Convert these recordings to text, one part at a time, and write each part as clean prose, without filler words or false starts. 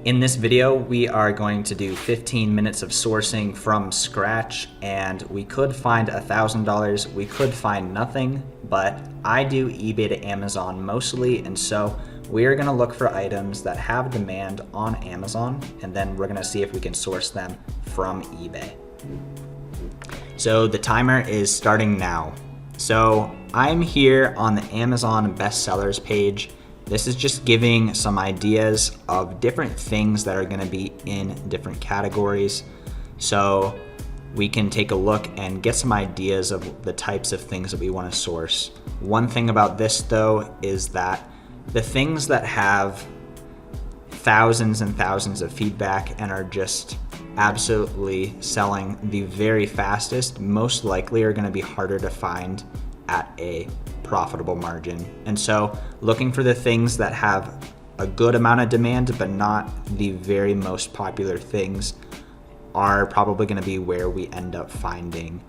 In this video, we are going to do 15 minutes of sourcing from scratch, and we could find $1,000, we could find nothing, but I do eBay to Amazon mostly, and so we're gonna look for items that have demand on Amazon, and then we're gonna see if we can source them from eBay. So the timer is starting now. So I'm here on the Amazon bestsellers page. This is just giving some ideas of different things that are gonna be in different categories. So we can take a look and get some ideas of the types of things that we wanna source. One thing about this though is that the things that have thousands and thousands of feedback and are just absolutely selling the very fastest, most likely are gonna be harder to find at a profitable margin. And so looking for the things that have a good amount of demand but not the very most popular things are probably going to be where we end up finding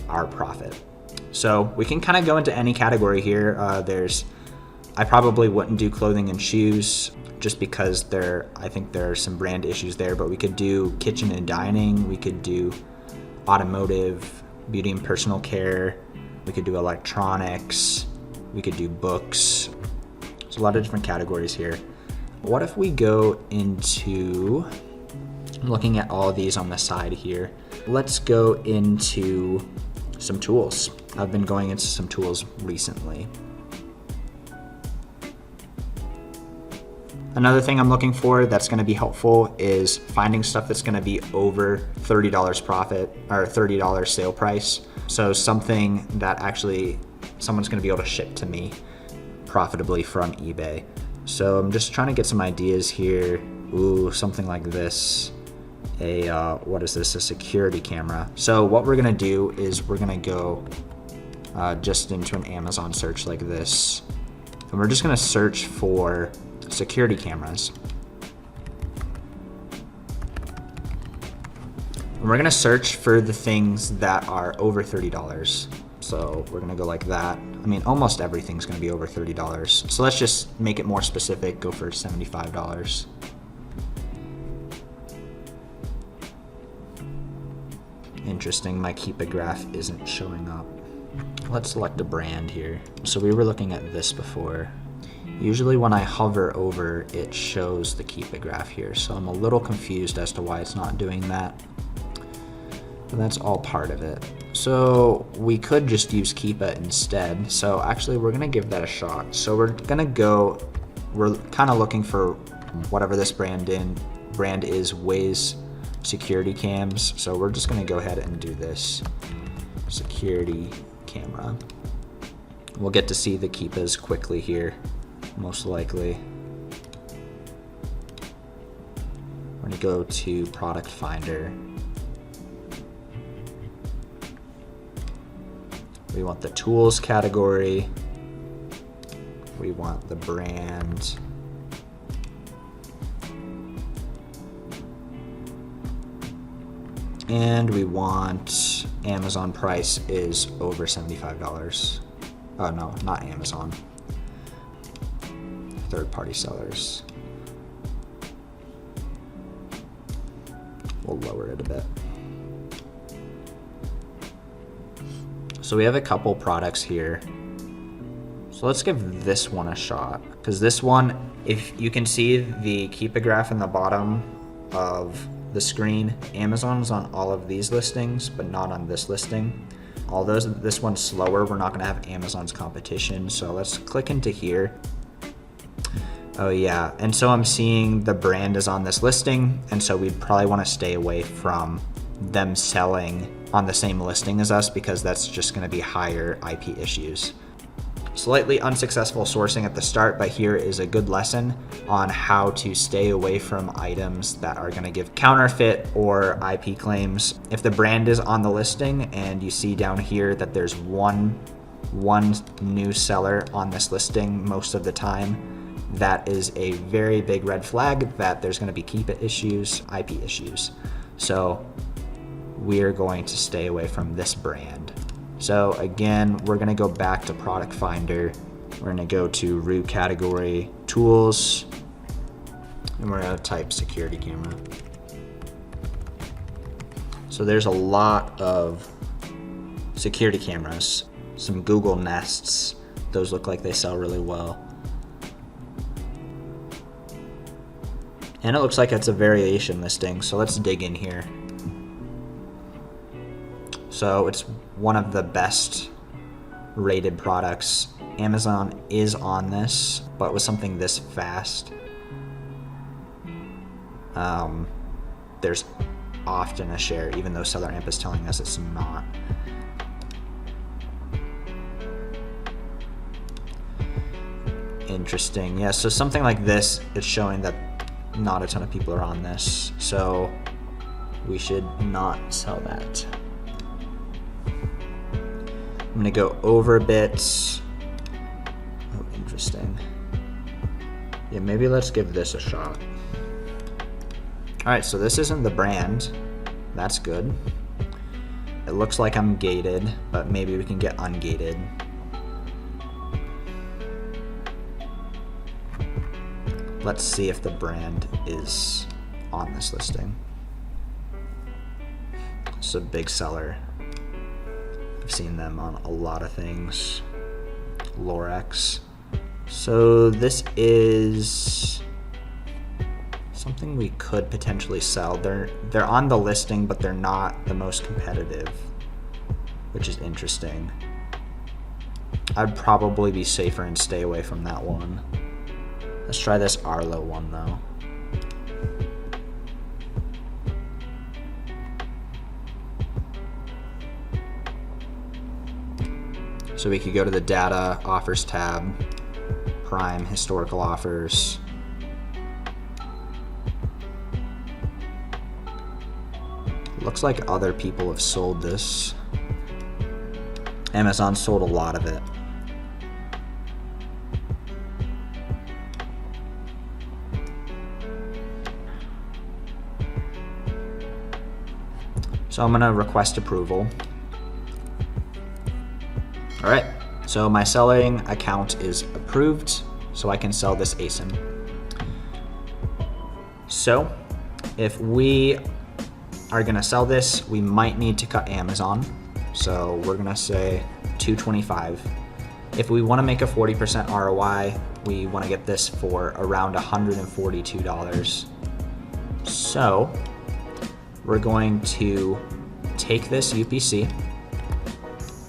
our profit. So we can kind of go into any category here. I probably wouldn't do clothing and shoes just because I think there are some brand issues there, but we could do kitchen and dining, we could do automotive, beauty and personal care, we could do electronics, we could do books. There's a lot of different categories here. What if we go into, I'm looking at all of these on the side here. Let's go into some tools. I've been going into some tools recently. Another thing I'm looking for that's gonna be helpful is finding stuff that's gonna be over $30 profit or $30 sale price. So something that actually someone's gonna be able to ship to me profitably from eBay. So I'm just trying to get some ideas here. Ooh, something like this. What is this? A security camera. So what we're gonna do is we're gonna go just into an Amazon search like this. And we're just gonna search for security cameras. And we're gonna search for the things that are over $30. So we're gonna go like that. I mean, almost everything's gonna be over $30. So let's just make it more specific, go for $75. Interesting, my 𝗖cie graph isn't showing up. Let's select a brand here. So we were looking at this before. Usually when I hover over, it shows the 𝗖cie graph here. So I'm a little confused as to why it's not doing that. But that's all part of it. So we could just use 𝗖cie instead. So actually we're gonna give that a shot. So we're kind of looking for whatever this brand is, 𝗬𝗠 security cams. So we're just gonna go ahead and do this security camera. We'll get to see the 𝗖cies quickly here, most likely. We're gonna go to product finder. We want the tools category. We want the brand. And we want Amazon price is over $75. Oh no, not Amazon. Third-party sellers. We'll lower it a bit. So we have a couple products here. So let's give this one a shot, because this one, if you can see the 𝗖cie graph in the bottom of the screen, Amazon's on all of these listings, but not on this listing. Although this one's slower, we're not gonna have Amazon's competition. So let's click into here. Oh yeah, and so I'm seeing the brand is on this listing, and so we'd probably wanna stay away from them selling on the same listing as us because that's just gonna be higher IP issues. Slightly unsuccessful sourcing at the start, but here is a good lesson on how to stay away from items that are gonna give counterfeit or IP claims. If the brand is on the listing and you see down here that there's one new seller on this listing most of the time, that is a very big red flag that there's gonna be 𝗖cie issues, IP issues. So we're going to stay away from this brand. So again, we're gonna go back to product finder. We're gonna go to root category, tools. And we're gonna type security camera. So there's a lot of security cameras. Some Google Nests. Those look like they sell really well. And it looks like it's a variation listing, so let's dig in here. So it's one of the best rated products. Amazon is on this, but with something this fast, there's often a share, even though Seller Amp is telling us it's not. Interesting. Yeah, so something like this, it's showing that not a ton of people are on this, so we should not sell that. I'm gonna go over a bit. Oh, interesting. Yeah, maybe let's give this a shot. All right, so this isn't the brand. That's good. It looks like I'm gated, but maybe we can get ungated. Let's see if the brand is on this listing. It's a big seller. I've seen them on a lot of things. Lorex. So this is something we could potentially sell. They're on the listing, but they're not the most competitive, which is interesting. I'd probably be safer and stay away from that one. Let's try this Arlo one though. So we could go to the data, offers tab, prime, historical offers. Looks like other people have sold this. Amazon sold a lot of it. So I'm gonna request approval. All right, so my selling account is approved, so I can sell this ASIN. So if we are gonna sell this, we might need to cut Amazon. So we're gonna say $225. If we wanna make a 40% ROI, we wanna get this for around $142. So we're going to take this UPC,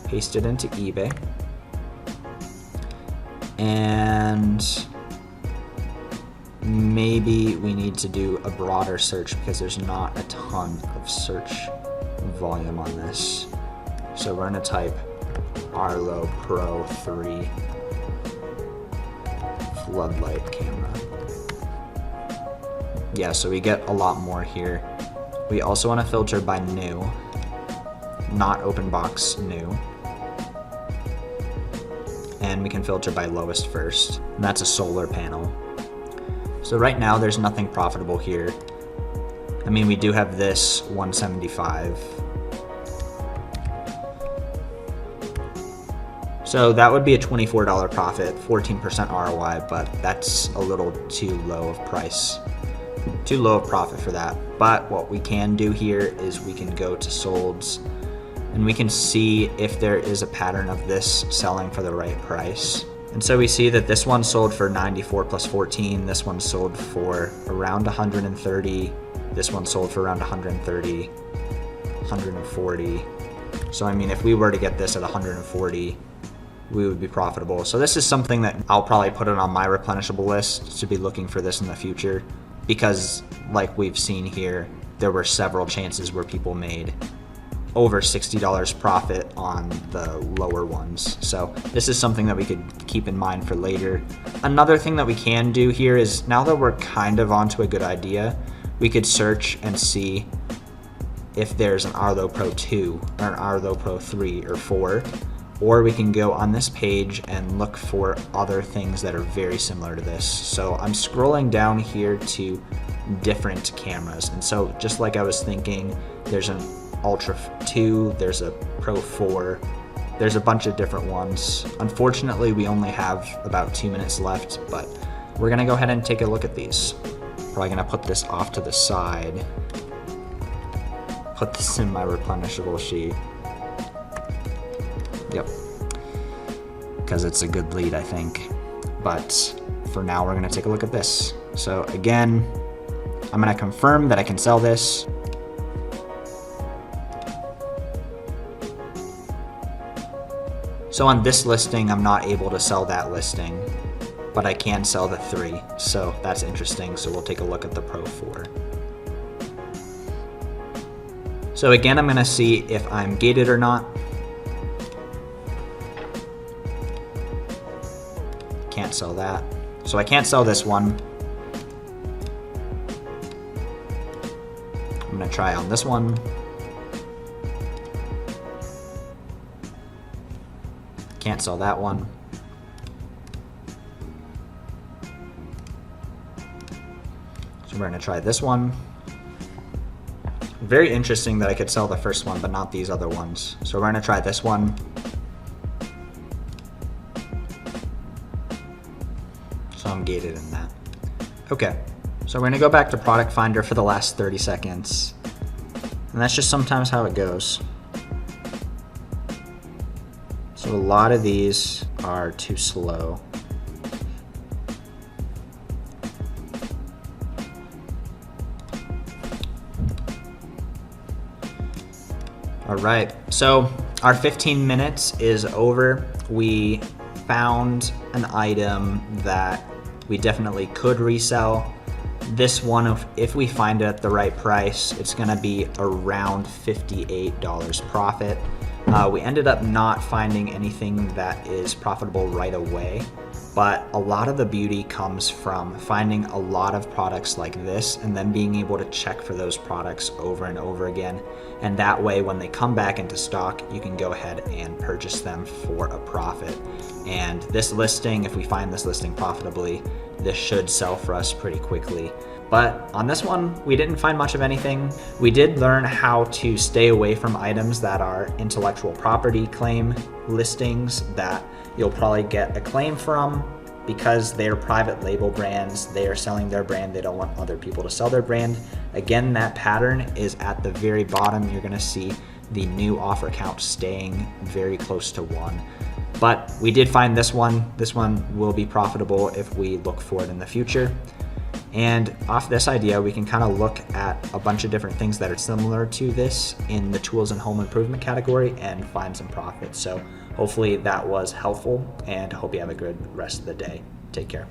paste it into eBay, and maybe we need to do a broader search because there's not a ton of search volume on this. So we're gonna type Arlo Pro 3 floodlight camera. Yeah, so we get a lot more here. We also want to filter by new, not open box new. And we can filter by lowest first, and that's a solar panel. So right now there's nothing profitable here. I mean, we do have this 175. So that would be a $24 profit, 14% ROI, but that's a little too low of price. Too low of profit for that. But what we can do here is we can go to solds and we can see if there is a pattern of this selling for the right price. And so we see that this one sold for 94 plus 14, this one sold for around 130, this one sold for around 130, 140. So I mean, if we were to get this at 140, we would be profitable. So this is something that I'll probably put it on my replenishable list to be looking for this in the future, because like we've seen here, there were several chances where people made over $60 profit on the lower ones. So this is something that we could keep in mind for later. Another thing that we can do here is, now that we're kind of onto a good idea, we could search and see if there's an Arlo Pro 2 or an Arlo Pro 3 or 4, or we can go on this page and look for other things that are very similar to this. So I'm scrolling down here to different cameras. And so just like I was thinking, there's an Ultra 2, there's a Pro 4, there's a bunch of different ones. Unfortunately, we only have about 2 minutes left, but we're gonna go ahead and take a look at these. Probably gonna put this off to the side. Put this in my replenishable sheet. Yep. Because it's a good lead, I think. But for now, we're gonna take a look at this. So again, I'm gonna confirm that I can sell this. So on this listing, I'm not able to sell that listing, but I can sell the 3. So that's interesting. So we'll take a look at the Pro 4. So again, I'm gonna see if I'm gated or not. Can't sell that. So I can't sell this one. I'm gonna try on this one. Can't sell that one. So we're gonna try this one. Very interesting that I could sell the first one, but not these other ones. So we're gonna try this one. So I'm gated in that. Okay, so we're gonna go back to Product Finder for the last 30 seconds. And that's just sometimes how it goes. So a lot of these are too slow. All right, so our 15 minutes is over. We found an item that we definitely could resell. This one, if we find it at the right price, it's gonna be around $58 profit. We ended up not finding anything that is profitable right away, but a lot of the beauty comes from finding a lot of products like this and then being able to check for those products over and over again. And that way, when they come back into stock, you can go ahead and purchase them for a profit. And this listing, if we find this listing profitably, this should sell for us pretty quickly. But on this one, we didn't find much of anything. We did learn how to stay away from items that are intellectual property claim listings that you'll probably get a claim from because they're private label brands. They are selling their brand. They don't want other people to sell their brand. Again, that pattern is at the very bottom. You're gonna see the new offer count staying very close to 1. But we did find this one. This one will be profitable if we look for it in the future. And off this idea, we can kind of look at a bunch of different things that are similar to this in the tools and home improvement category and find some profit. So hopefully that was helpful, and hope you have a good rest of the day. Take care.